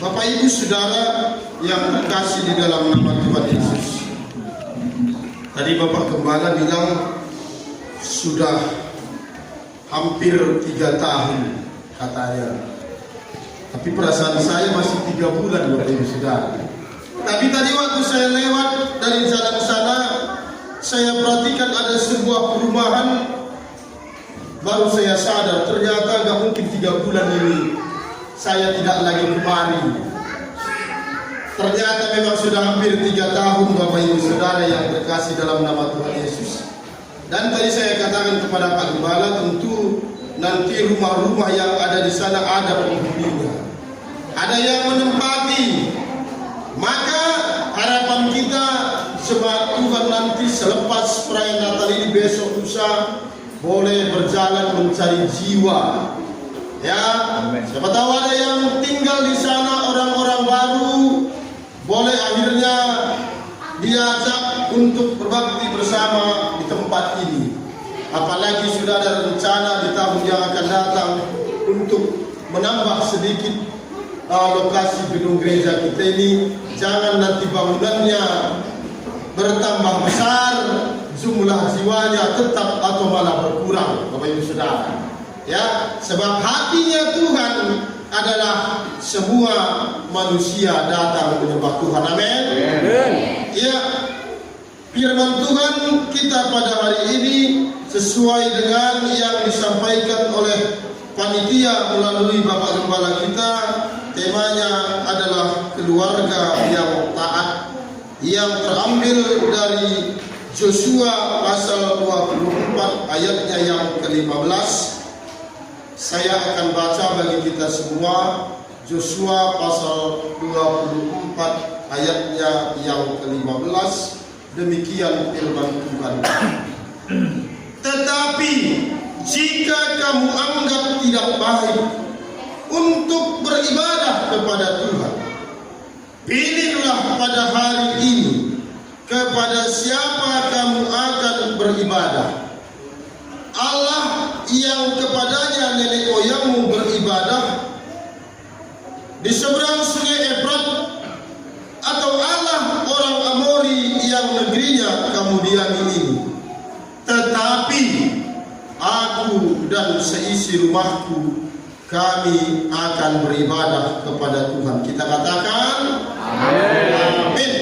Bapak Ibu Saudara yang terkasih di dalam nama Tuhan Yesus. Tadi Bapak Gembala bilang sudah hampir 3 tahun katanya. Tapi perasaan saya masih 3 bulan Bapak Ibu Saudara. Tapi tadi waktu saya lewat dari jalan sana, saya perhatikan ada sebuah perumahan. Baru saya sadar ternyata gak mungkin 3 bulan ini saya tidak lagi kemari. Ternyata memang sudah hampir 3 tahun Bapak Ibu Saudara yang terkasih dalam nama Tuhan Yesus. Dan tadi saya katakan kepada Pak Gembala, tentu nanti rumah-rumah yang ada di sana ada penghuninya, ada yang menempati. Maka harapan kita sebab Tuhan nanti selepas perayaan Natal ini besok lusa boleh berjalan mencari jiwa. Ya, siapa tahu ada yang tinggal di sana, orang-orang baru, boleh akhirnya diajak untuk berbakti bersama di tempat ini. Apalagi sudah ada rencana di tahun yang akan datang untuk menambah sedikit lokasi gedung gereja kita ini. Jangan nanti bangunannya bertambah besar, jumlah jiwanya tetap atau malah berkurang, Bapak Ibu Saudara. Ya, sebab hatinya Tuhan adalah semua manusia datang menyembah Tuhan. Amin. Ya, firman Tuhan kita pada hari ini sesuai dengan yang disampaikan oleh panitia melalui Bapak Gembala kita. Temanya adalah keluarga yang taat, yang terambil dari Joshua pasal 24 ayatnya yang ke-15. Saya akan baca bagi kita semua Joshua pasal 24 ayatnya yang ke-15. Demikian firman Tuhan. Tetapi jika kamu anggap tidak baik untuk beribadah kepada Tuhan, pilihlah pada hari ini kepada siapa kamu akan beribadah. Allah yang kepadanya nenek moyangmu beribadah di seberang sungai Efrat, atau Allah orang Amori yang negerinya kamu diami ini. Tetapi aku dan seisi rumahku, kami akan beribadah kepada Tuhan. Kita katakan amin.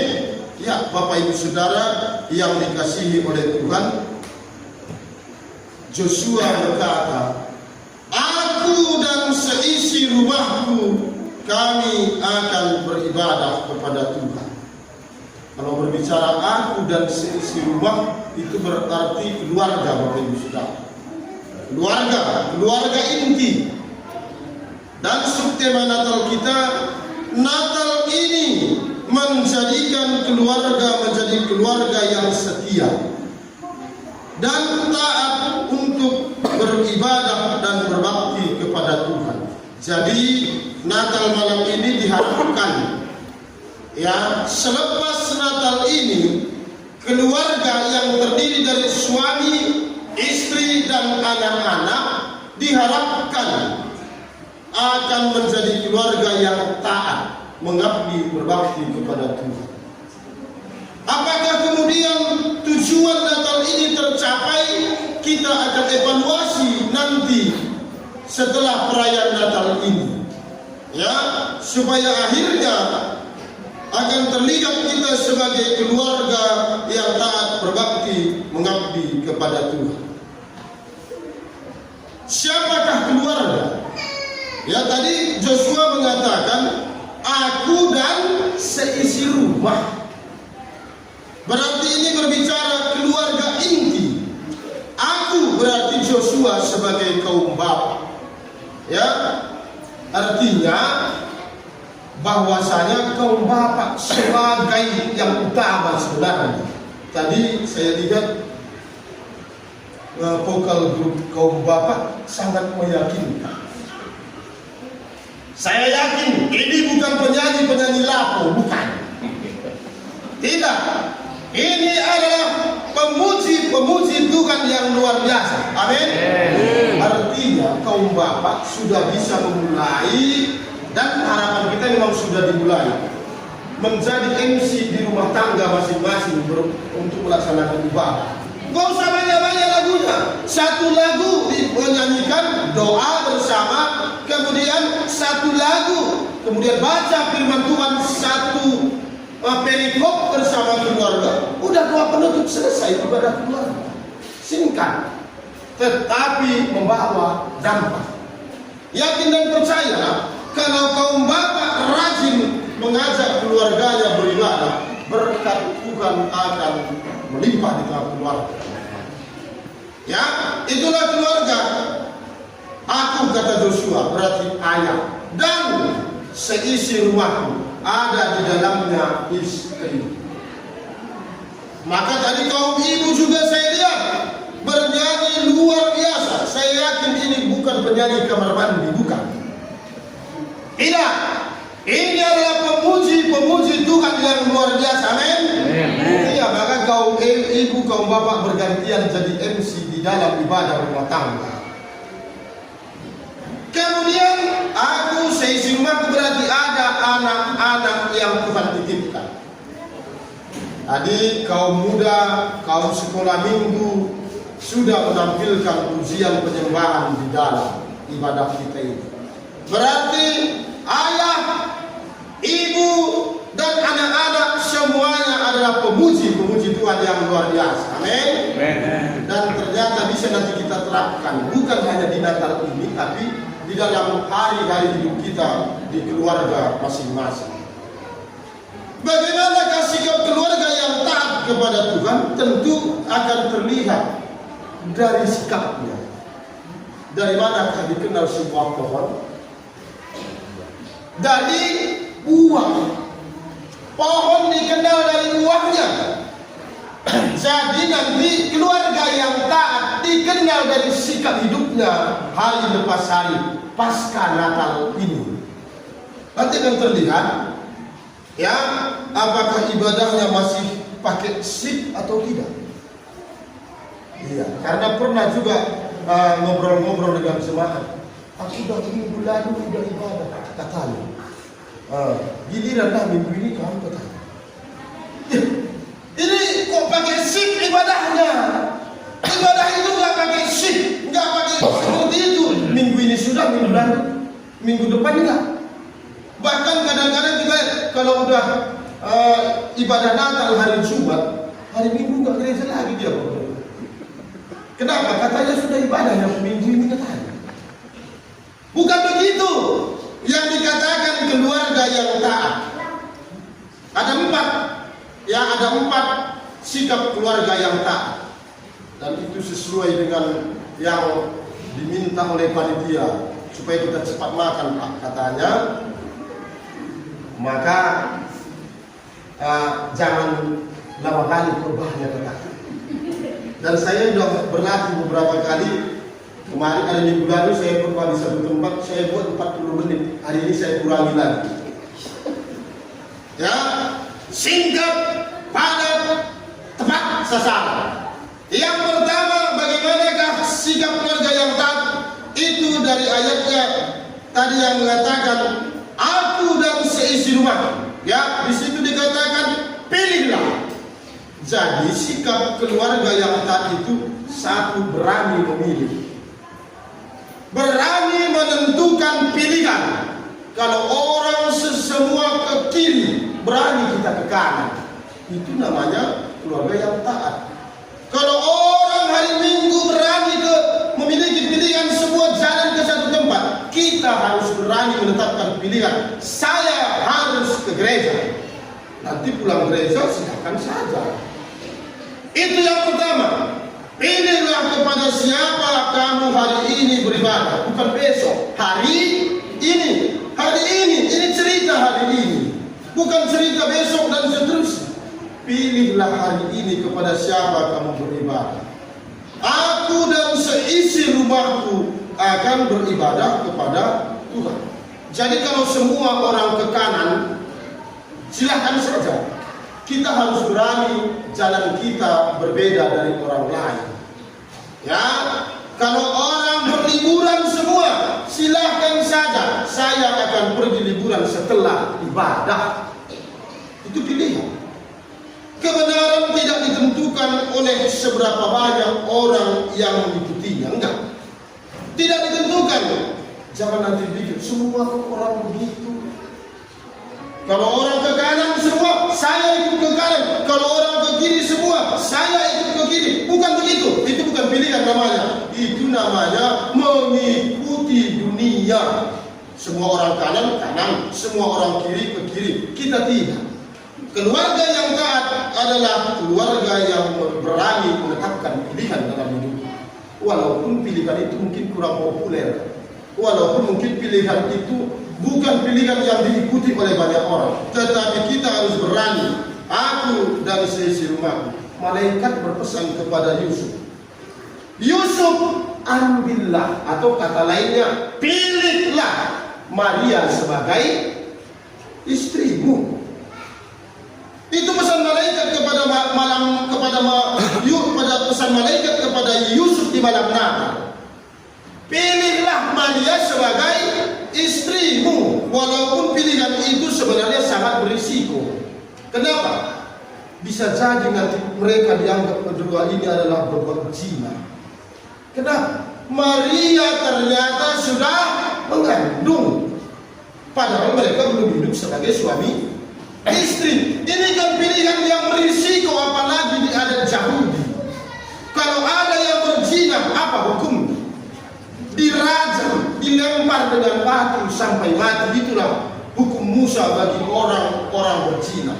Ya, Bapak Ibu Saudara yang dikasihi oleh Tuhan, Joshua berkata, aku dan seisi rumahku, kami akan beribadah kepada Tuhan. Kalau berbicara aku dan seisi rumah, itu berarti keluarga, Bapak Ibu Saudara. Keluarga inti. Dan subtema Natal kita, Natal ini menjadikan keluarga menjadi keluarga yang setia dan taat untuk beribadah dan berbakti kepada Tuhan. Jadi Natal malam ini diharapkan, ya, selepas Natal ini keluarga yang terdiri dari suami, istri dan anak-anak diharapkan akan menjadi keluarga yang taat, mengabdi berbakti kepada Tuhan. Apakah kemudian tujuan Natal ini tercapai? Kita akan evaluasi nanti setelah perayaan Natal ini, ya, supaya akhirnya akan terlihat kita sebagai keluarga yang taat berbakti mengabdi kepada Tuhan. Siapakah keluarga? Ya, tadi Joshua mengatakan aku dan seisi rumah. Berarti ini berbicara keluarga inti. Aku berarti Joshua sebagai kaum bapak. Ya, artinya bahwasanya kaum bapak sebagai yang utama sebenarnya. Tadi saya lihat vokal grup kaum bapak sangat meyakinkan. Saya yakin ini bukan penyanyi lapo, bukan. Tidak. Ini adalah pemuji Tuhan yang luar biasa. Amin. Artinya kaum bapak sudah bisa memulai Dan harapan kita memang sudah dimulai menjadi MC di rumah tangga masing-masing untuk melaksanakan ibadah. Gak usah banyak-banyak lagunya. Satu lagu menyanyikan doa bersama, kemudian satu lagu, kemudian baca firman Tuhan, satu perikop bersama keluarga. Udah doa penutup, selesai ibadah keluarga. Singkat, tetapi membawa dampak. Yakin dan percaya, kalau kaum bapak rajin mengajak keluarganya beribadah, berkat Tuhan akan melimpah di tengah keluarga. Ya, itulah keluarga. Aku, kata Joshua, berarti ayah, dan seisi rumahku ada di dalamnya istri. Maka tadi kaum ibu juga saya lihat bernyanyi luar biasa. Saya yakin ini bukan penyanyi kamar mandi, bukan. Tidak. Ini adalah pemuji Tuhan yang luar biasa. Amin. Iya, maka kaum ibu, kaum bapak bergantian jadi MC di dalam ibadah rumah tangga. Kemudian aku seisi rumahku berarti ada anak-anak yang Tuhan titipkan. Tadi kaum muda, kaum sekolah minggu sudah menampilkan ujian penyembahan di dalam ibadah kita ini. Berarti ayah, ibu, dan anak-anak semuanya adalah pemuji Tuhan yang luar biasa. Amin. Dan ternyata bisa nanti kita terapkan bukan hanya di Natal ini, tapi di dalam hari-hari hidup kita di keluarga masing-masing. Bagaimana sikap keluarga yang taat kepada Tuhan? Tentu akan terlihat dari sikapnya. Dari manakah dikenal sebuah pohon? Dari buah. Pohon dikenal dari buahnya. Jadi nanti keluarga yang taat dikenal dari sikap hidupnya hari lepas hari pasca Natal ini. Nanti akan terlihat, ya, apakah ibadahnya masih pakai sip atau tidak. Iya, karena pernah juga ngobrol-ngobrol dengan jemaat. Aku udah minggu lalu udah ibadah, katanya. Giliran dah minggu ini kamu katanya. Ini kok pakai sip ibadahnya? Ibadah itu nggak pakai sip, nggak pakai seperti itu. Minggu ini sudah, minggu lalu, minggu depan enggak. Bahkan kadang-kadang kita kalau udah ibadah Natal hari Jumat, hari Minggu nggak gereja lagi dia. Kenapa? Katanya sudah ibadah yang minggu ini katanya. Bukan begitu. Yang dikatakan keluarga yang taat. Ada 4. Ya, ada 4 sikap keluarga yang taat. Dan itu sesuai dengan yang diminta oleh panitia supaya kita cepat makan, Pak, katanya. Maka jangan lama kali perubahannya katakan. Dan saya sudah berlatih beberapa kali. Kemarin hari Minggu lalu saya berbuat di satu tempat, saya buat 40 menit. Hari ini saya kurangi lagi. Ya, singkat, padat, tepat sasaran. Yang pertama, bagaimanakah sikap keluarga yang taat? Itu dari ayatnya tadi yang mengatakan, aku dan seisi rumah. Ya, di situ dikatakan pilihlah. Jadi sikap keluarga yang taat itu satu, berani memilih. Berani menentukan pilihan. Kalau orang semua ke kiri, berani kita ke kanan. Itu namanya keluarga yang taat. Kalau orang hari Minggu berani memiliki pilihan semua jalan ke satu tempat, kita harus berani menetapkan pilihan. Saya harus ke gereja. Nanti pulang gereja silakan saja. Itu yang pertama. Pilihlah kepada siapa kamu hari ini beribadah, bukan besok. Hari ini. Hari ini. Ini cerita hari ini, bukan cerita besok dan seterusnya. Pilihlah hari ini kepada siapa kamu beribadah. Aku dan seisi rumahku akan beribadah kepada Tuhan. Jadi kalau semua orang ke kanan, silahkan saja. Kita harus berani jalan kita berbeda dari orang lain. Ya, kalau orang berliburan semua, silahkan saja. Saya saya akan pergi liburan setelah ibadah. Itu pilihan. Kebenaran tidak ditentukan oleh seberapa banyak orang yang mengikutinya. Enggak. Tidak ditentukan. Jangan nanti pikir semua orang begitu. Kalau orang ke kanan semua, saya ikut ke kanan. Kalau orang ke kiri semua, saya ikut ke kiri. Bukan begitu. Itu bukan pilihan namanya. Itu namanya mengikuti dunia. Semua orang kanan, kanan. Semua orang kiri, ke kiri. Kita tidak. Keluarga yang taat adalah keluarga yang berani menetapkan pilihan dalam hidup. Walaupun pilihan itu mungkin kurang populer. Walaupun mungkin pilihan itu bukan pilihan yang diikuti oleh banyak orang, tetapi kita harus berani. Aku dan seisi rumahku. Malaikat berpesan kepada Yusuf, Yusuf, ambillah, atau kata lainnya, pilihlah Maria sebagai istrimu. Itu pesan malaikat pesan malaikat kepada Yusuf di malam Natal. Pilihlah Maria sebagai istrimu. Walaupun pilihan itu sebenarnya sangat berisiko. Kenapa? Bisa jadi nanti mereka dianggap berdua ini adalah berbuat zina. Kenapa? Maria ternyata sudah mengandung, padahal mereka belum hidup sebagai suami istri. Ini kan pilihan yang berisiko, apalagi di adat Yahudi. Kalau ada yang berzina, apa hukumnya? Dirajam, dilempar dengan batu sampai mati. Itulah hukum Musa bagi orang-orang berzina.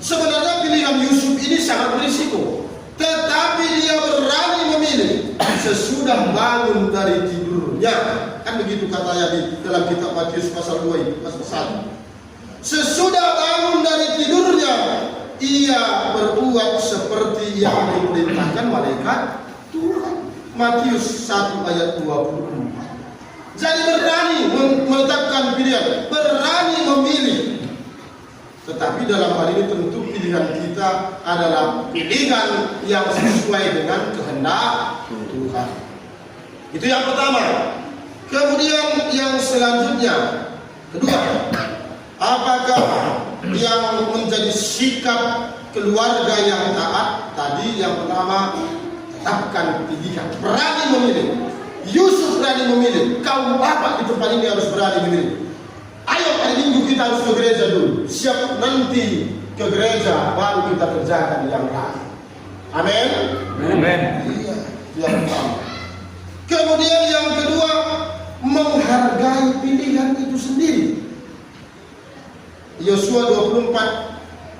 Sebenarnya pilihan Yusuf ini sangat berisiko, tetapi dia berani memilih sesudah bangun dari tidurnya. Kan begitu katanya di dalam kitab Matius pasal 2 pasal 1. Sesudah bangun dari tidurnya, ia berbuat seperti yang diperintahkan malaikat Tuhan. Matius 1 ayat 24. Jadi berani menetapkan pilihan, berani memilih. Tetapi dalam hal ini tentu pilihan kita adalah pilihan yang sesuai dengan kehendak Tuhan. Itu yang pertama. Kemudian yang selanjutnya, kedua, apakah yang menjadi sikap keluarga yang taat? Tadi yang pertama, tetapkan pilihan, berani memilih. Yusuf berani memilih. Kaum bapak di tempat ini harus berani memilih. Ayo hari Minggu kita harus ke gereja dulu. Siap nanti ke gereja baru kita kerjakan yang lain. Amin. Amin. Iya, yang pertama. Kemudian yang kedua, menghargai pilihan itu sendiri. Yosua 24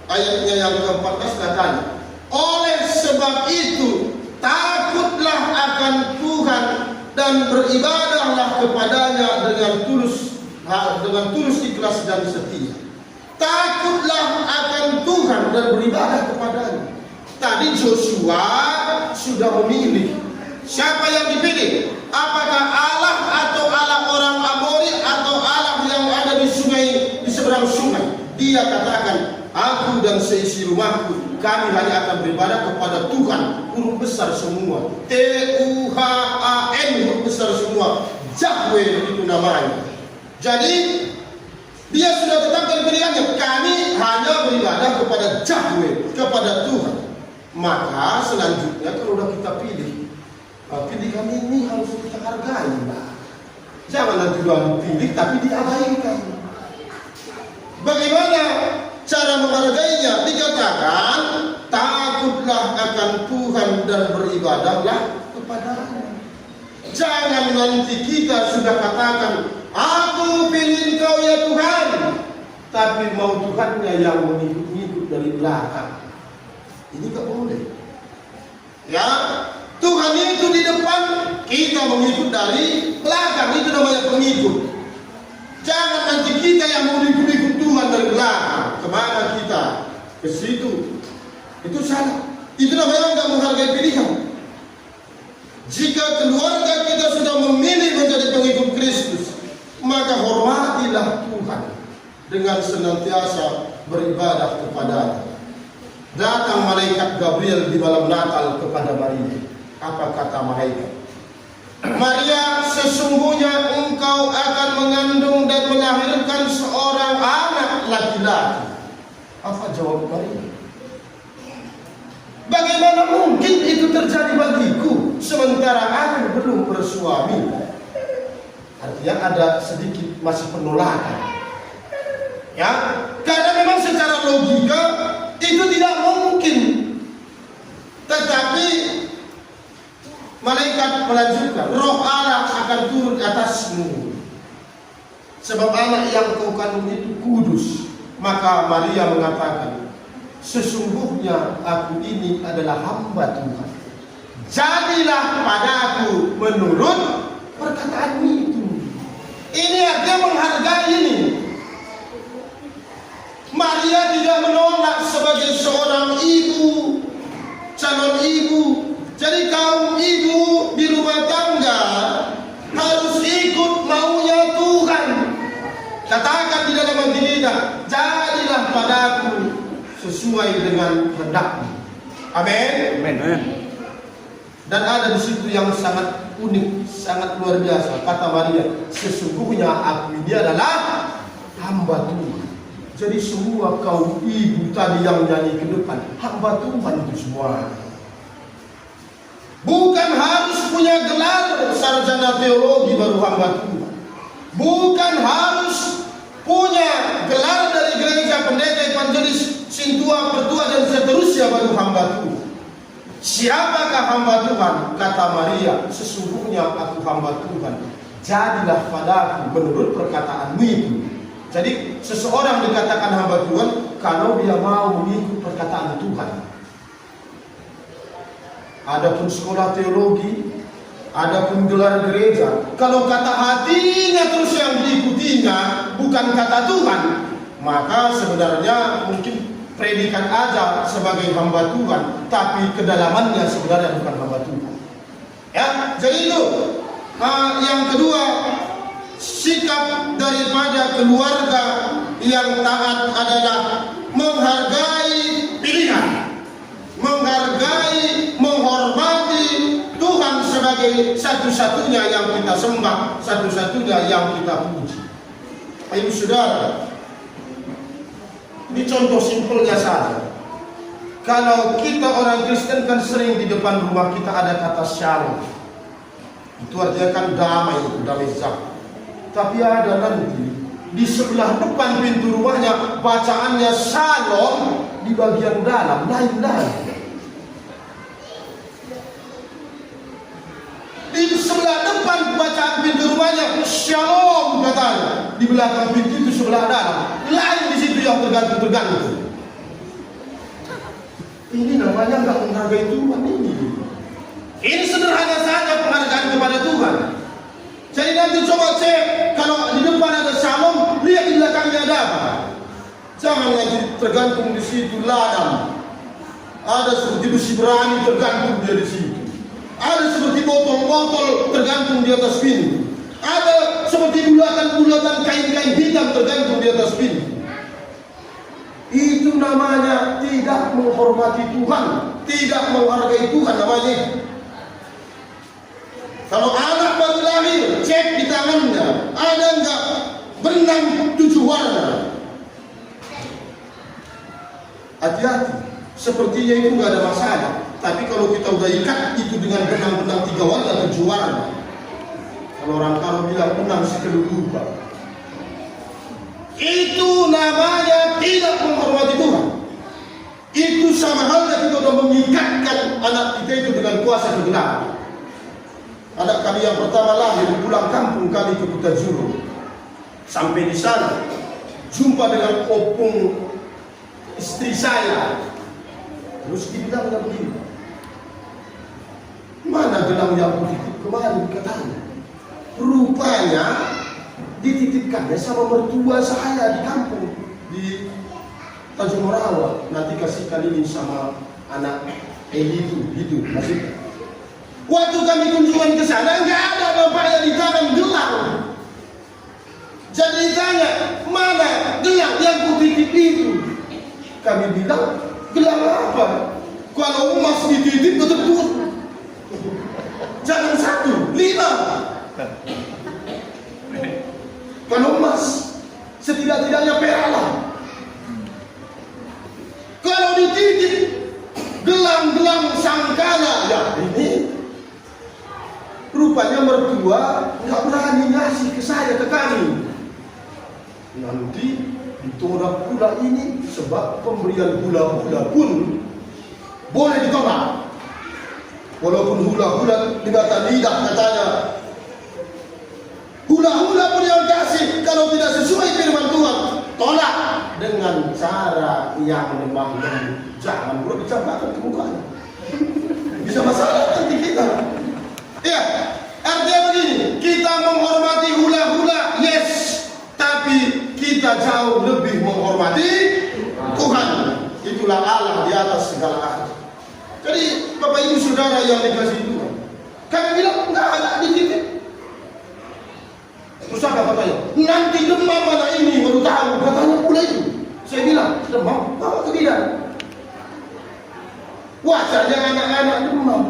ayatnya yang ke-14 katanya, oleh sebab itu takutlah akan Tuhan dan beribadahlah kepadanya dengan tulus ikhlas dan setia. Takutlah akan Tuhan dan beribadah kepadanya. Tadi Joshua sudah memilih. Siapa yang dipilih? Apakah Allah atau Allah orang Amori atau Allah yang ada di sungai, di seberang sungai? Dia katakan, aku dan seisi rumahku, kami hanya akan beribadah kepada Tuhan, huruf besar semua, T-U-H-A-N, huruf besar semua, Yahweh itu namanya. Jadi dia sudah tetapkan pilihannya, kami hanya beribadah kepada Yahweh, kepada Tuhan. Maka selanjutnya kalau sudah kita pilih, pilihan ini harus kita hargai. Jangan nanti sudah dipilih tapi diabaikan. Bagaimana cara menghargainya? Dikatakan, takutlah akan Tuhan dan beribadahlah kepadanya. Jangan nanti kita sudah katakan, aku pilih Engkau ya Tuhan, tapi mau Tuhannya yang mengikut-ngikut dari belakang. Ini tak boleh. Ya, Tuhan itu di depan, kita mengikut dari belakang. Itu namanya pengikut. Jangan nanti kita yang mau ikut-ikut Tuhan dari belakang. Kemana kita? Ke situ. Itu salah. Itu namanya enggak menghargai pilihan. Jika keluarga kita sudah memilih menjadi pengikut Kristus, maka hormatilah Tuhan dengan senantiasa beribadah kepadanya. Datang malaikat Gabriel di malam Natal kepada Maria. Apa kata malaikat? Maria, sesungguhnya engkau akan mengandung dan melahirkan seorang anak laki-laki. Apa jawab Maria? Bagaimana mungkin itu terjadi bagiku sementara aku belum bersuami? Artinya ada sedikit masih penolakan. Ya, karena memang secara logika itu tidak mungkin. Tetapi malaikat melanjutkan, Roh Allah akan turun atasmu, sebab anak yang kau kandung itu kudus. Maka Maria mengatakan, sesungguhnya aku ini adalah hamba Tuhan, jadilah padaku menurut perkataanmu itu. Ini artinya menghargai ini. Maria tidak menolak sebagai seorang ibu, calon ibu. Jadi kaum ibu di rumah tangga harus ikut maunya Tuhan. Katakan di dalam hati kita, jadilah padaku sesuai dengan kehendakmu. Amin. Amin. Dan ada di situ yang sangat unik, sangat luar biasa. Kata Maria, sesungguhnya aku ini adalah hamba Tuhan. Jadi semua kaum ibu tadi yang nyanyi ke depan, hamba Tuhan itu semua. Bukan harus punya gelar sarjana teologi baru hamba Tuhan. Bukan harus punya gelar dari gereja, pendeta, evangelis, sintua, pertua dan seterusnya baru hamba Tuhan. Siapakah hamba Tuhan? Kata Maria, sesungguhnya aku hamba Tuhan, jadilah padaku menurut perkataanmu itu. Jadi seseorang dikatakan hamba Tuhan kalau dia mau mengikut perkataan Tuhan. Adapun sekolah teologi, adapun gelar gereja, kalau kata hatinya terus yang diikutinya bukan kata Tuhan, maka sebenarnya mungkin predikat aja sebagai hamba Tuhan, tapi kedalamannya sebenarnya bukan hamba Tuhan. Ya, jadi itu. Yang kedua, sikap daripada keluarga yang taat adalah menghargai pilihan, menghargai, menghormati Tuhan sebagai satu-satunya yang kita sembah, satu-satunya yang kita puji. Ayo saudara, ini contoh simpelnya saja. Kalau kita orang Kristen kan sering di depan rumah kita ada kata shalom. Itu artinya kan damai, damai sejahtera. Tapi ada nanti di sebelah depan pintu rumahnya bacaannya shalom, di bagian dalam lain-lain. Di sebelah depan bacaan pintu rumahnya shalom katanya, di belakang pintu itu sebelah dalam lain, di situ yang tergantung. Ini namanya nggak menghargai Tuhan ini. Ini sederhana saja penghargaan kepada Tuhan. Jadi nanti coba cek, kalau di depan ada shalom, lihat di belakangnya ada apa. Jangan nanti tergantung di situ ladang. Ada seperti besi berani tergantung dia di situ. Ada seperti botol-botol tergantung di atas pintu. Ada seperti bulatan-bulatan kain-kain hitam tergantung di atas pintu. Itu namanya tidak menghormati Tuhan, tidak menghargai Tuhan namanya. Kalau anak baru lahir, cek di tangannya, ada enggak benang 7 warna. Hati-hati, sepertinya itu enggak ada masalah. Tapi kalau kita udah ikat itu dengan benang-benang 3 warna, 7 warna, kalau orang kalau bilang benang sekelulupan, itu namanya tidak menghormati Tuhan. Itu sama halnya kita sudah mengikatkan anak kita itu dengan kuasa kegelapan. Anak kami yang pertama lahir pulang kampung kami ke Kutajuru. Sampai di sana jumpa dengan opung istri saya. Terus dibilangnya begini, mana gelang yang kutitip kemarin katanya? Rupanya dititipkannya sama mertua saya di kampung di Tanjung Morawa. Nanti kasihkan ini sama anak itu masih. Waktu kami kunjungan ke sana nggak ada bapaknya di tangan gelang. Jadi ditanya, mana gelang yang kutitip itu? Kami bilang, gelang apa? Kalau emas dititip tetap 2. Jangan 1, 5. mendidik gelang-gelang sangkala. Ya ini rupanya mertua nggak berani ngasih ke saya, ke kami. Nanti ditolak pula ini, sebab pemberian hula-hula pun boleh ditolak. Walaupun hula-hula dengan lidah katanya, hula-hula pun yang kasih, kalau tidak sesuai firman Tuhan, tolak dengan cara yang lemah lembut. Jangan pula dicampakkan ke mukanya. Bisa masalah nanti kita. Ya, artinya begini, kita menghormati hula-hula, yes, tapi kita jauh lebih menghormati Tuhan. Itulah Allah di atas segala hal. Jadi Bapak Ibu Saudara yang dikasihi Tuhan, kami bilang enggak ada dititip. Terus apa katanya? Nanti demam mana ini baru tahu, katanya pula itu. Saya bilang demam, apa itu tidak? Wajarnya anak-anak demam.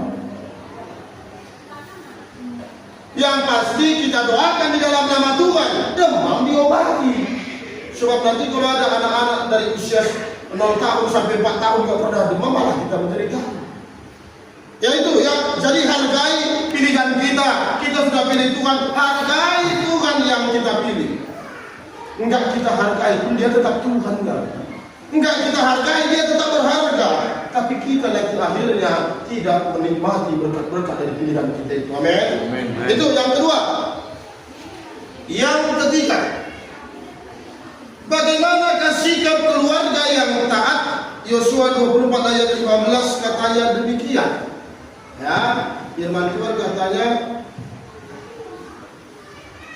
Yang pasti kita doakan di dalam nama Tuhan, demam diobati. Sebab nanti kalau ada anak-anak dari usia 0 tahun sampai 4 tahun gak pernah demam, malah kita menderita. Ya itu ya, jadi hargai pilihan kita. Kita sudah pilih Tuhan, hargai Tuhan yang kita pilih. Enggak kita hargai pun dia tetap Tuhan enggak. Enggak kita hargai dia tetap berharga. Tapi kita nanti akhirnya tidak menikmati berkat-berkat dari pilihan kita itu. Amin. Itu yang kedua. Yang ketiga, bagaimanakah sikap keluarga yang taat? Yosua 24 ayat 15 katanya demikian. Ya, firman Tuhan katanya,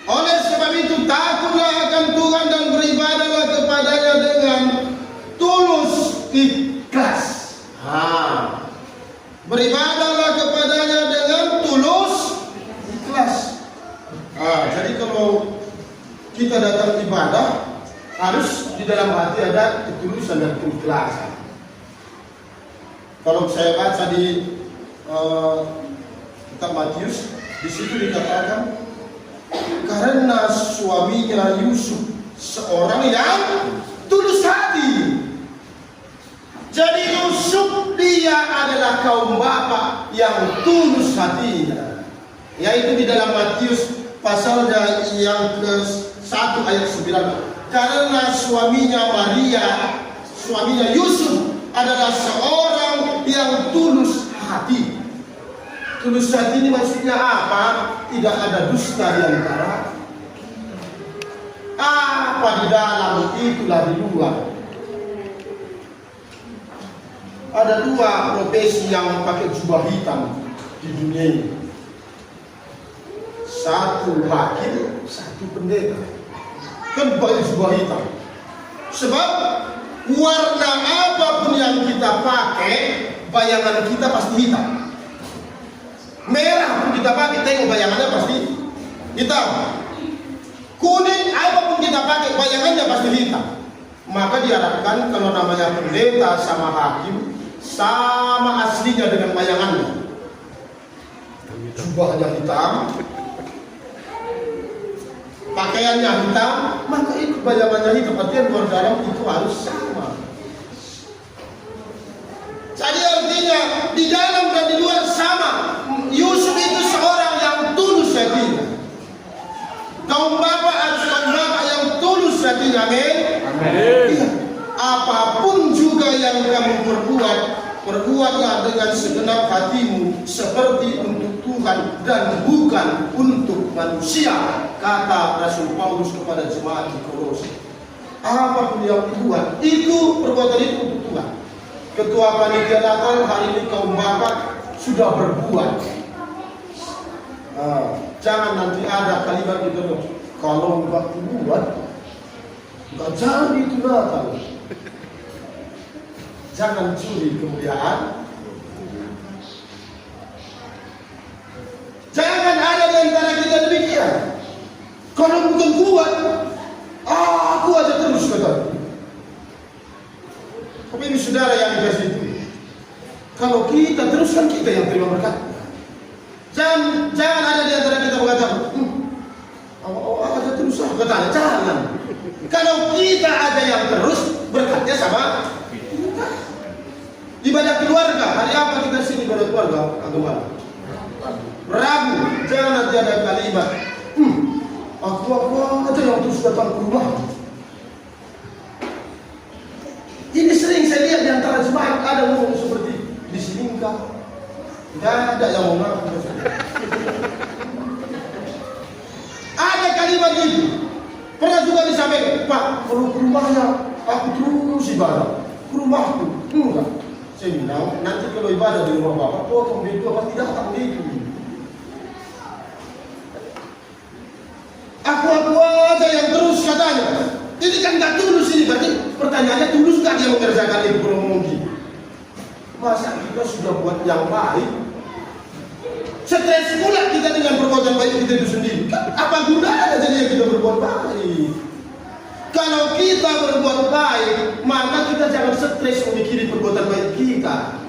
oleh sebab itu takutlah akan Tuhan dan beribadahlah kepadanya dengan tulus ikhlas. Beribadahlah kepadanya dengan tulus ikhlas. Jadi kalau kita datang ibadah, harus di dalam hati ada ketulusan dan keikhlasan. Kalau saya baca di kitab Matius, di situ dikatakan karena suaminya Yusuf seorang yang tulus hati. Jadi Yusuf dia adalah kaum bapa yang tulus hatinya. Yaitu di dalam Matius pasalnya yang ke-1 ayat 9. Karena suaminya Maria, suaminya Yusuf adalah seorang yang tulus hati. Tulus hati ini maksudnya apa? Tidak ada dusta di antara. Apa di dalam itulah di luar. Ada dua profesi yang pakai jubah hitam di dunia ini. Satu hakim, satu pendeta. Kan pakai jubah hitam. Sebab warna apapun yang kita pakai, bayangan kita pasti hitam. Merah pun kita pakai, tengok bayangannya pasti hitam. Kuning apapun kita pakai, bayangannya pasti hitam. Maka diharapkan kalau namanya pendeta sama hakim sama aslinya dengan bayangannya. Jubahnya hitam, pakaiannya hitam, maka itu bayangannya hitam. Artinya luar dalam itu harus sama. Jadi artinya di dalam dan di luar sama. Yusuf itu seorang yang tulus hatinya. Kaum bapak harus kaum bapak yang tulus hatinya. Amin. Iya. Apapun juga yang kamu perbuat, perbuatlah dengan segenap hatimu seperti untuk Tuhan dan bukan untuk manusia, kata Rasul Paulus kepada jemaat di Kolose. Apapun yang dibuat, itu perbuatan itu untuk Tuhan. Ketua panitia Natal hari ini kaum bapak sudah berbuat. Jangan nanti ada kalimat itu, kalau enggak buat, enggak jadi itu Natal. Jangan curi kemuliaan. Jangan ada di antara kita demikian. Kalau bukan kuat, aku aja terus kata. Tapi ini saudara yang dikasih itu. Kalau kita teruskan, kita yang terima berkat. Jangan ada di antara kita mengatakan, aja terus katanya. Jangan. Kalau kita ada yang terus, berkatnya sama kita. Ibadah keluarga, hari apa kita sini ibadah keluarga? Agama Rabu, jangan nanti ada kalimat aku aja yang terus datang ke rumah. Ini sering saya lihat di antara jemaat ada ngomong seperti di sini enggak ada yang mau ngaku. Ada kalimat itu pernah juga disampaikan, Pak, kalau ke rumahnya aku terus ibadah, ke rumahku enggak. Saya bilang, nanti kalau ibadah di rumah Bapak, potong begitu apa tidak datang begitu. Aku aja yang terus katanya. Ini kan gak tulus ini, berarti pertanyaannya tulus gak dia mengerjakan itu kalau mungkin. Masa kita sudah buat yang baik, stres pula kita dengan perbuatan baik kita itu sendiri. Apa gunanya jadinya kita berbuat baik? Kalau kita berbuat baik, maka kita jangan stres memikiri perbuatan baik kita.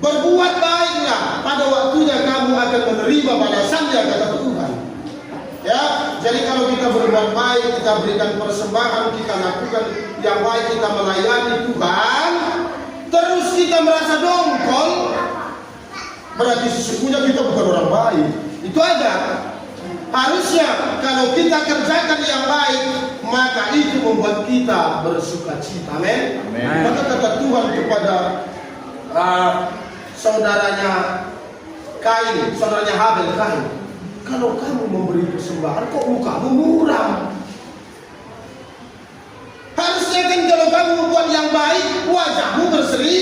Berbuat baiklah, pada waktunya kamu akan menerima balasannya, kata Tuhan. Ya, jadi kalau kita berbuat baik, kita berikan persembahan, kita lakukan yang baik, kita melayani Tuhan, terus kita merasa dongkol, berarti sesungguhnya kita bukan orang baik. Itu aja. Harusnya kalau kita kerjakan yang baik, maka itu membuat kita bersukacita. Amin. Maka kata Tuhan kepada saudaranya Kain, saudaranya Habel, Kain, kalau kamu memberi persembahan, kok mukamu muram? Harusnya kan kalau kamu membuat yang baik, wajahmu berseri.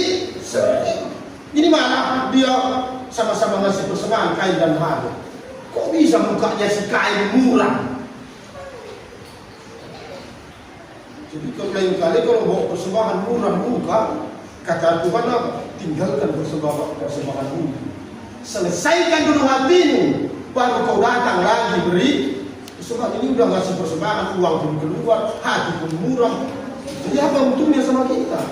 Ini malah dia sama-sama ngasih persembahan Kain dan Habel. Kok bisa mukanya si Kain muram? Jadi lain kali kalau bawa persembahan muram muka, kata Tuhan apa? Tinggalkan persembahan muka. Selesaikan dulu hatimu, baru kau datang lagi beri persembahan. Ini udah ngasih persembahan, uang pun keluar, hati pun muram. Jadi apa untungnya sama kita?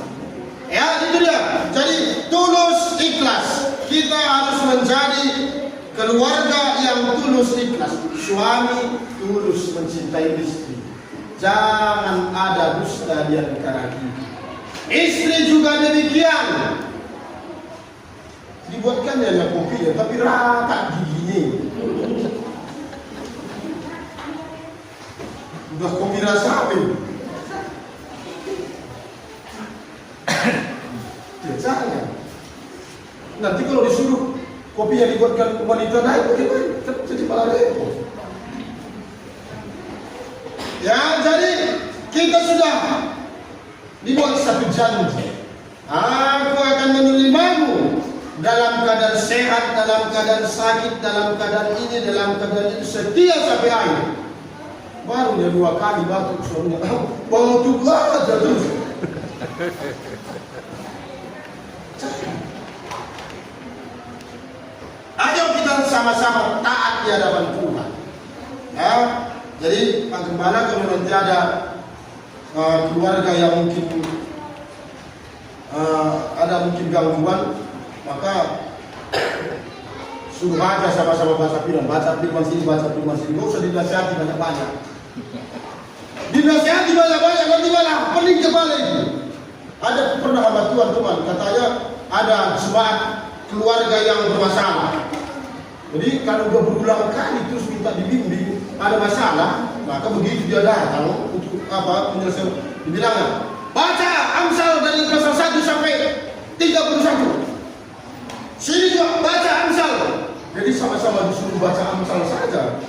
Ya itu dia. Jadi tulus ikhlas. Kita harus menjadi keluarga yang tulus ikhlas. Suami tulus mencintai istri. Jangan ada dusta di antara kita. Istri juga demikian. Dibuatkan hanya kopi ya, tapi rata giginya. Udah kopi rasa apa? Ya jangan. Nanti kalau disuruh kopi yang dibuatkan wanita naik, bagaimana? Jadi malah repot. Ya, jadi kita sudah dibuat satu janji. Aku akan menerimamu dalam keadaan sehat, dalam keadaan sakit, dalam keadaan ini, dalam keadaan itu, setia sampai akhir. Baru dia 2 kali batuk suaminya, batuk aja terus. Ayo kita sama-sama taat di hadapan Tuhan. Ya, jadi Pak Gembala kalau nanti ada keluarga yang mungkin ada mungkin gangguan, maka suruh baca sama-sama baca firman sini, baca firman sini. Gak usah dinasihati banyak-banyak. Dinasihati banyak-banyak nanti malah pening kepala itu. Ada pernah sama Tuhan teman, katanya ada jemaat keluarga yang bermasalah. Jadi kalau udah berulang kali terus minta dibimbing, ada masalah, maka begitu dia datang untuk apa penyelesaian, dibilangnya baca Amsal dari pasal 1 sampai 31. Sini juga baca Amsal. Jadi sama-sama disuruh baca Amsal saja.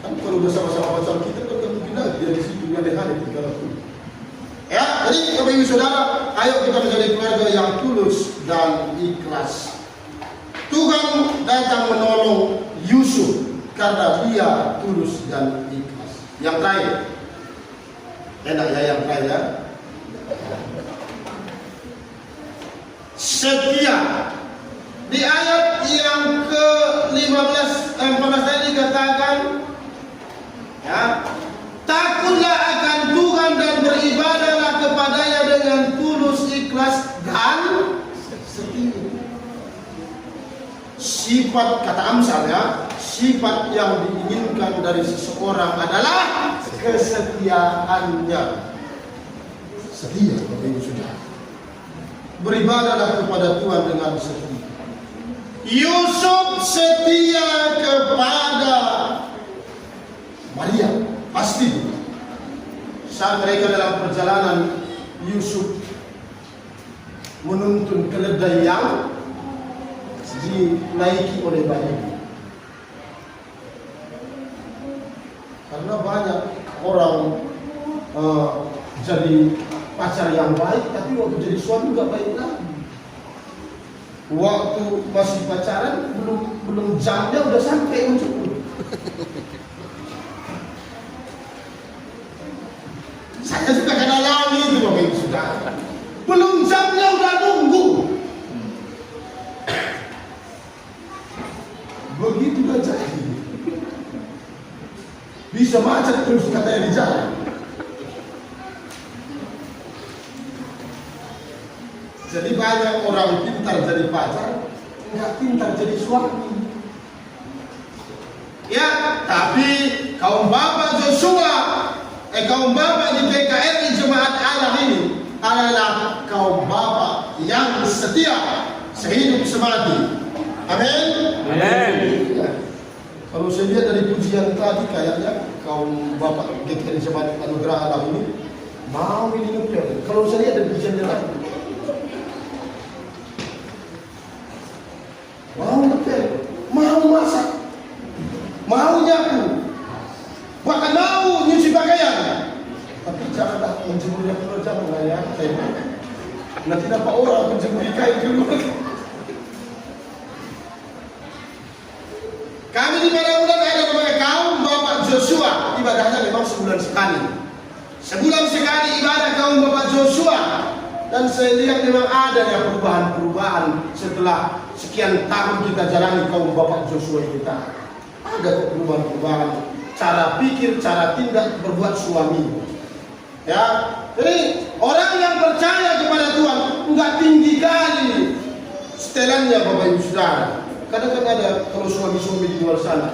Kan kalau udah sama-sama baca kita kan mungkin lagi dia di situ ada tinggal itu. Ya, jadi Bapak Ibu Saudara, ayo kita menjadi keluarga yang tulus dan ikhlas. Tuhan datang menolong Yusuf karena dia tulus dan ikhlas. Yang terakhir, enak ya yang terakhir ya. Setia. Di ayat yang ke-14 tadi dikatakan, ya, takutlah akan Tuhan dan beribadahlah kepadanya dengan tulus, ikhlas dan setia. Sifat, kata Amsal ya, sifat yang diinginkan dari seseorang adalah kesetiaannya. Setia, Bapak Ibu Saudara. beribadahlah kepada Tuhan dengan setia. Yusuf setia kepada Maria, pasti. Saat mereka dalam perjalanan, Yusuf menuntun keledai yang dinaiki oleh bayi. Karena banyak orang jadi pacar yang baik, tapi waktu jadi suami nggak baik lagi. Waktu masih pacaran, belum jamnya udah sampai menjemput. Saya suka kena lagi itu Bapak Ibu Saudara. Belum jamnya udah nunggu. Begitu gak jadi. Bisa macet terus katanya di jalan. Jadi banyak orang pintar jadi pacar, nggak pintar jadi suami. Ya, tapi kaum bapak Joshua, kaum bapak di PKRI Jemaat Allah ini adalah kaum bapak yang setia sehidup semati. Amin. Amin. Ya. Kalau saya lihat dari pujian tadi, kayaknya kaum bapak GKRI Jemaat Anugerah Allah ini mau ini ngepel. Kalau saya lihat dari pujian tadi, mau ngepel, mau masak, mau nyapu, bahkan mau nyuci pakaian. Tapi janganlah menjemurnya keluar, janganlah ya. Nanti dapat orang menjemur kain keluar. Kami di Marabulan ada namanya kaum Bapak Joshua. Ibadahnya memang sebulan sekali. Sebulan sekali ibadah kaum Bapak Joshua. Dan saya lihat memang ada ya perubahan-perubahan setelah sekian tahun kita jalani kaum Bapak Joshua kita. Ada perubahan-perubahan cara pikir, cara tindak, berbuat suami. Ya, jadi orang yang percaya kepada Tuhan enggak tinggi kali setelannya Bapak Ibu Saudara. Kadang-kadang ada kalau suami-suami di luar sana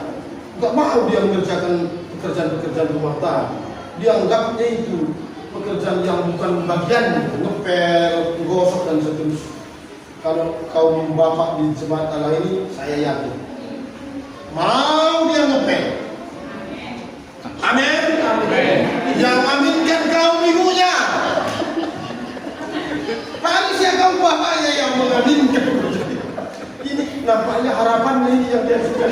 enggak mau dia mengerjakan pekerjaan-pekerjaan rumah tangga. Dia anggapnya itu pekerjaan yang bukan bagian, ngepel, gosok dan seterusnya. Kalau kaum bapak di jemaat Allah ini, saya yakin mau dia ngepel. Amin. Amin. Yang aminkan kaum ibunya. Harusnya kaum bapaknya yang mengaminkan. Ini nampaknya harapan ini yang dia suka.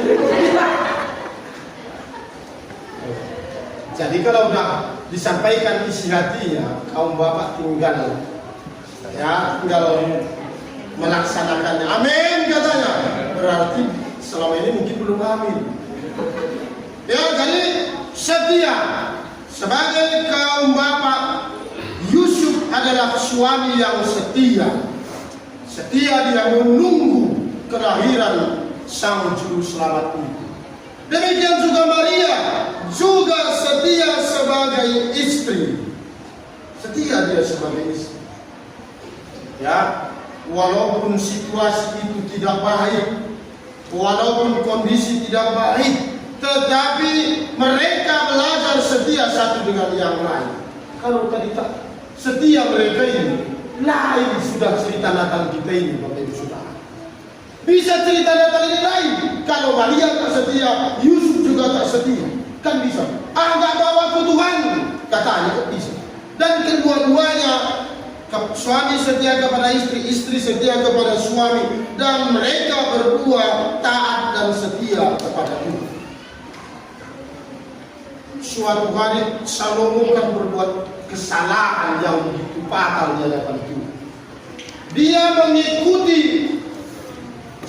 Jadi kalau sudah disampaikan isi hatinya, kaum bapak tinggal melaksanakannya. Amin katanya. Berarti selama ini mungkin belum amin. Ya, jadi setia sebagai kaum bapak, Yusuf adalah suami yang setia. Setia dia menunggu kelahiran sang juru selamat itu. Demikian juga Maria juga setia sebagai istri. Setia dia sebagai istri. Ya, walaupun situasi itu tidak baik, walaupun kondisi tidak baik, tetapi mereka belajar setia satu dengan yang lain. Kalau tadi tak setia mereka ini, lain sudah cerita Natal kita ini, Bapak Ibu Saudara. Bisa cerita Natal ini lain. Kalau Maria tak setia, Yusuf juga tak setia, kan bisa. Nggak bawa ke Tuhan, katanya kan bisa. Dan kedua-duanya, suami setia kepada istri, istri setia kepada suami, dan mereka berdua taat dan setia kepada Tuhan. Suatu hari Salomo kan berbuat kesalahan yang begitu fatal di hadapan Tuhan. Dia mengikuti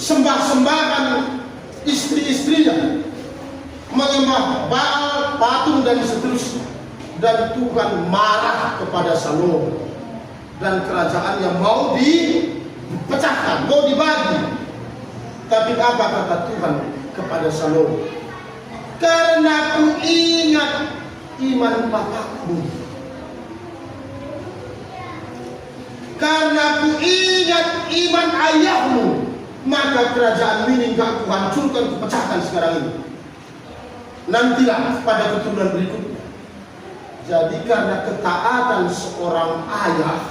sembah-sembahan istri-istrinya, menyembah Baal, patung dan seterusnya. Dan Tuhan marah kepada Salomo, dan kerajaannya mau dipecahkan, mau dibagi. Tapi apa kata Tuhan kepada Salomo? Karena ku ingat iman bapakmu, karena ku ingat iman ayahmu, maka kerajaan ini enggak ku hancurkan, ku pecahkan sekarang ini. Nantilah pada keturunan berikutnya. Jadi karena ketaatan seorang ayah,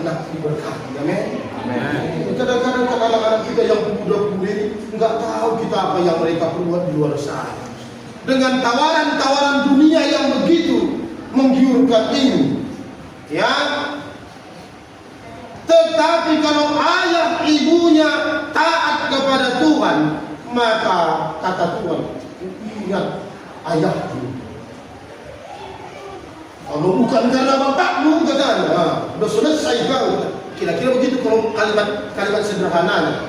anak diberkati. Amin. Kadang-kadang anak-anak kita yang muda-mudi ini nggak tahu kita apa yang mereka perbuat di luar sana. Dengan tawaran-tawaran dunia yang begitu menggiurkan ini, ya. Tetapi kalau ayah ibunya taat kepada Tuhan, maka kata Tuhan, ingat ayahku. Kalau bukan karena bapakmu, katanya, udah selesai kau. Kira-kira begitu kalau kalimat sederhananya.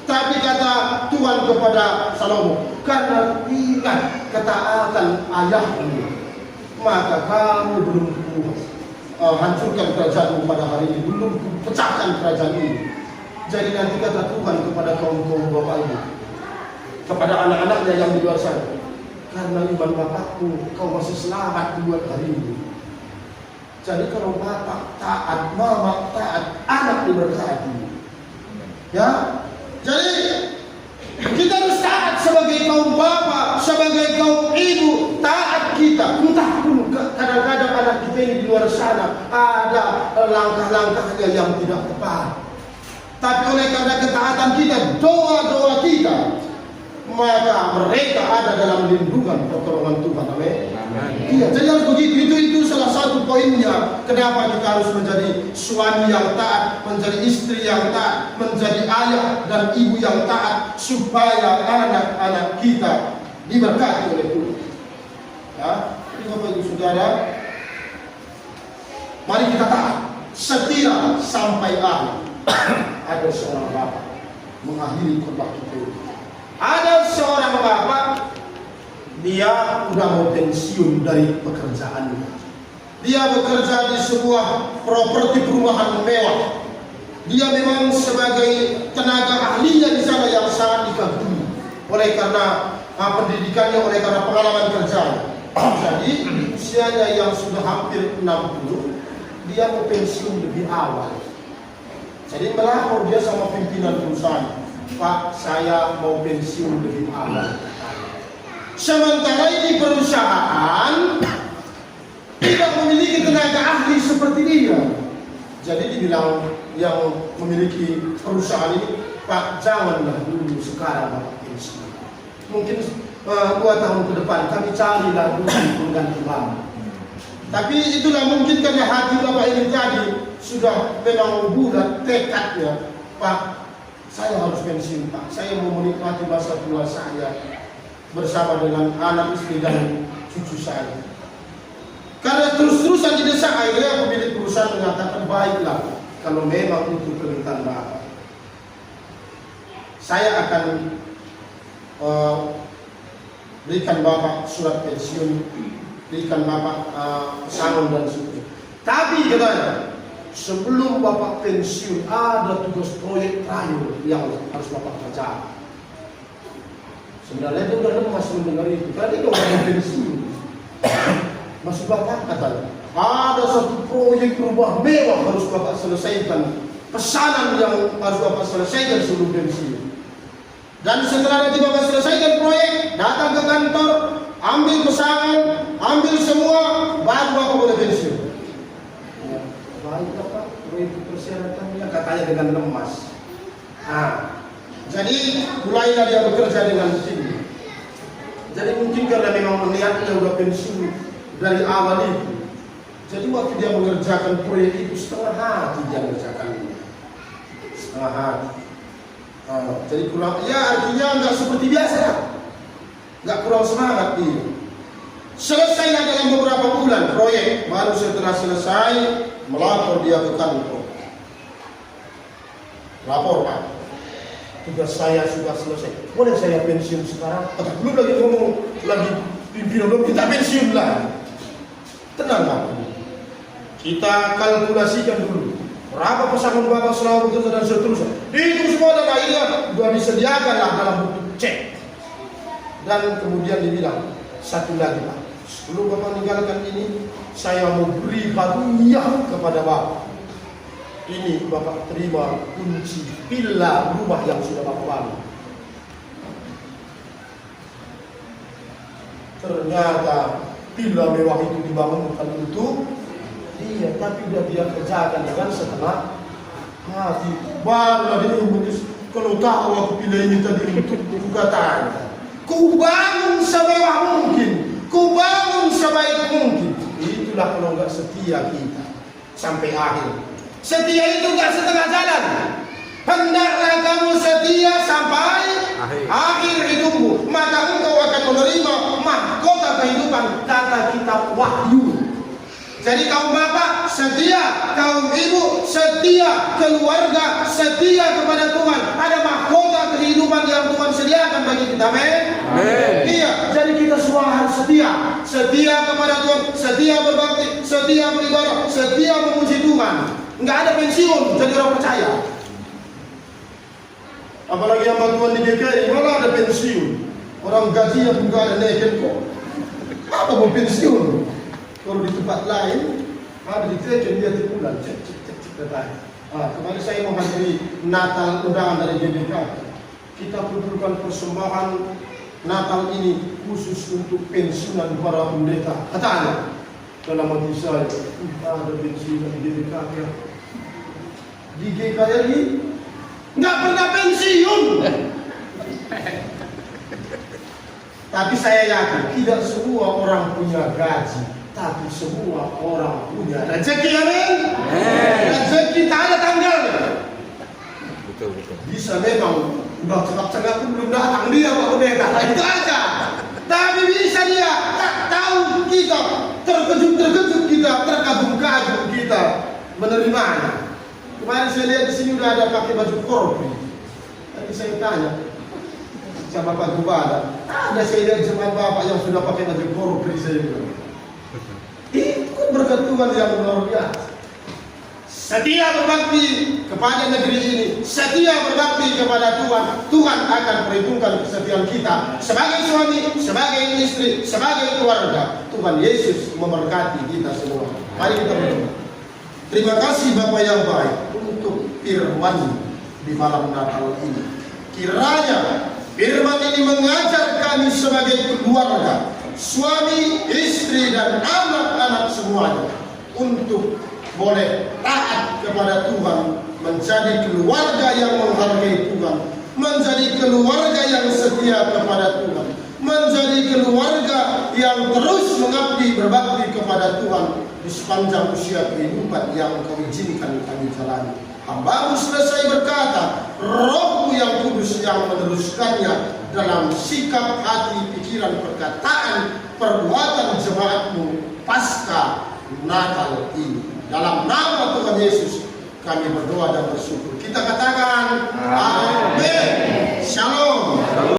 Tapi kata Tuhan kepada Salomo, karena ingat ketaatan ayahmu, maka kamu belum hancurkan kerajaanmu pada hari ini, belum pecahkan kerajaan ini. Jadi nanti kata Tuhan kepada kaum bapak ibu, kepada anak-anaknya yang di luar sana, karena iman bapakku kau masih selamat buat hari ini. Jadi kalau bapak taat, mama taat, anak diberkati. Ya, jadi kita harus taat sebagai kaum bapak, sebagai kaum ibu, taat kita. Entah pun kadang-kadang anak kita ini di luar sana ada langkah-langkahnya yang tidak tepat. Tapi oleh karena ketaatan kita, doa-doa kita, maka mereka ada dalam lindungan pertolongan Tuhan. Amin. Iya, jadi harus begitu. Itu salah satu poinnya. Kenapa kita harus menjadi suami yang taat, menjadi istri yang taat, menjadi ayah dan ibu yang taat, supaya anak-anak kita diberkati oleh Tuhan. Ya, ini Bapak Ibu Saudara, mari kita taat setia sampai akhir. Ada seorang bapak mengakhiri khotbah kita. Ada seorang bapak, dia udah mau pensiun dari pekerjaannya. Dia bekerja di sebuah properti perumahan mewah. Dia memang sebagai tenaga ahlinya di sana yang sangat dikagumi oleh karena pendidikannya, oleh karena pengalaman kerjanya. Jadi usianya yang sudah hampir 60, dia mau pensiun lebih awal. Jadi melapor dia sama pimpinan perusahaan, Pak, saya mau pensiun lebih awal. Sementara ini perusahaan tidak memiliki tenaga ahli seperti dia. Jadi dibilang yang memiliki perusahaan ini, Pak, janganlah dulu sekarang Bapak pensiun. Mungkin 2 tahun ke depan kami carilah dulu pengganti Bapak. Tapi itulah mungkin karena hati Bapak ini tadi sudah memang bulat tekadnya, Pak, saya harus pensiun Pak, saya mau menikmati masa tua saya bersama dengan anak istri dan cucu saya. Karena terus-terusan didesak, akhirnya pemilik perusahaan mengatakan, baiklah kalau memang itu permintaan Bapak, saya akan berikan Bapak surat pensiun, berikan Bapak pesangon dan sebagainya. Tapi katanya, sebelum Bapak pensiun ada tugas proyek terakhir yang harus Bapak kerjakan. Sebenarnya dia udah lemas mendengar itu, karena dia udah mau pensiun. Masih Bapak katanya, ada satu proyek rumah mewah harus Bapak selesaikan, pesanan yang harus Bapak selesaikan sebelum pensiun. Dan setelah nanti Bapak selesaikan proyek, datang ke kantor, ambil pesanan, ambil semua, baru Bapak boleh pensiun. Ya, baik Bapak, itu persyaratannya, katanya dengan lemas. Nah, jadi mulailah dia bekerja dengan sini. Jadi mungkin karena memang melihatnya udah pensiun dari awal itu. Jadi waktu dia mengerjakan proyek itu setengah hati dia mengerjakannya. Setengah hati. Jadi kurang, ya artinya nggak seperti biasa ya. Nggak kurang semangat dia. Selesailah dalam beberapa bulan proyek, baru setelah selesai melapor dia ke kantor. Lapor Pak, tugas saya sudah selesai, boleh saya pensiun sekarang? Belum lagi ngomong, lagi pimpinan belum kita pensiun lah. Tenang Pak, kita kalkulasikan dulu berapa pesangon Bapak selama bekerja dan seterusnya. Itu semua dan akhirnya sudah disediakan lah dalam bentuk cek. Dan kemudian dibilang, satu lagi Pak, sebelum Bapak meninggalkan ini, saya mau beri hadiah kepada Bapak. Ini Bapak terima kunci villa rumah yang sudah Bapak bangun. Ternyata villa mewah itu dibangun bukan untuk Iya, tapi udah dia kerjakan dengan setengah hati. Barulah dia menulis, kalau tahu aku pilih ini tadi untuk buka tanda. Ku bangun semewah mungkin, ku bangun sebaik mungkin. Itulah kalau nggak setia kita sampai akhir. Setia itu nggak setengah jalan. Hendaklah kamu setia sampai akhir hidupmu, maka engkau akan menerima mahkota kehidupan. Kata kitab Wahyu. Jadi kaum bapak setia, kaum ibu setia, keluarga setia kepada Tuhan. Ada mahkota kehidupan yang Tuhan sediakan bagi kita. Amin. Iya, jadi kita semua harus setia. Setia kepada Tuhan, setia berbakti, setia beribadah, setia memuji Tuhan. Enggak ada pensiun jadi orang percaya. Apalagi yang bantuan di GKI, malah ada pensiun. Orang gajinya pun gak ada naikin kok. Apa mau pensiun? Kalau di tempat lain ada diteken dia tiap bulan, cek. Kemarin saya menghadiri Natal undangan dari GBK. Kita kumpulkan persembahan Natal ini khusus untuk pensiunan para pendeta. Katanya dalam hati saya, ada pensiunan di GBK ya. Di GKI nggak pernah pensiun. Tapi saya yakin tidak semua orang punya gaji, tapi semua orang punya rezeki. Amin. Rezeki tak ada tanggalnya. Betul. Bisa memang udah cengap-cengap pun belum datang dia Pak Pendeta, itu aja. Tapi bisa dia tak tahu kita, terkejut kita, terkagum-kagum kita menerimanya. Kemarin saya lihat di sini udah ada pakai baju korpi. Tadi saya tanya sama Pak Gubernur, ada saya lihat jemaat bapak yang sudah pakai baju korpi, saya bilang. Itu berkat Tuhan yang luar biasa. Setia berbakti kepada negeri ini, setia berbakti kepada Tuhan, Tuhan akan perhitungkan kesetiaan kita sebagai suami, sebagai istri, sebagai keluarga. Tuhan Yesus memberkati kita semua. Mari kita berdoa. Terima kasih Bapa yang baik untuk firman di malam Natal ini. Kiranya firman ini mengajar kami sebagai keluarga, suami, istri, dan anak-anak semuanya untuk boleh taat kepada Tuhan, menjadi keluarga yang menghargai Tuhan, menjadi keluarga yang setia kepada Tuhan, menjadi keluarga yang terus mengabdi berbakti kepada Tuhan di sepanjang usia kehidupan yang Kau izinkan kami jalani. Hamba-Mu selesai berkata, Roh-Mu yang kudus yang meneruskannya dalam sikap hati, pikiran, perkataan, perbuatan jemaat-Mu pasca Natal ini. Dalam nama Tuhan Yesus kami berdoa dan bersyukur. Kita katakan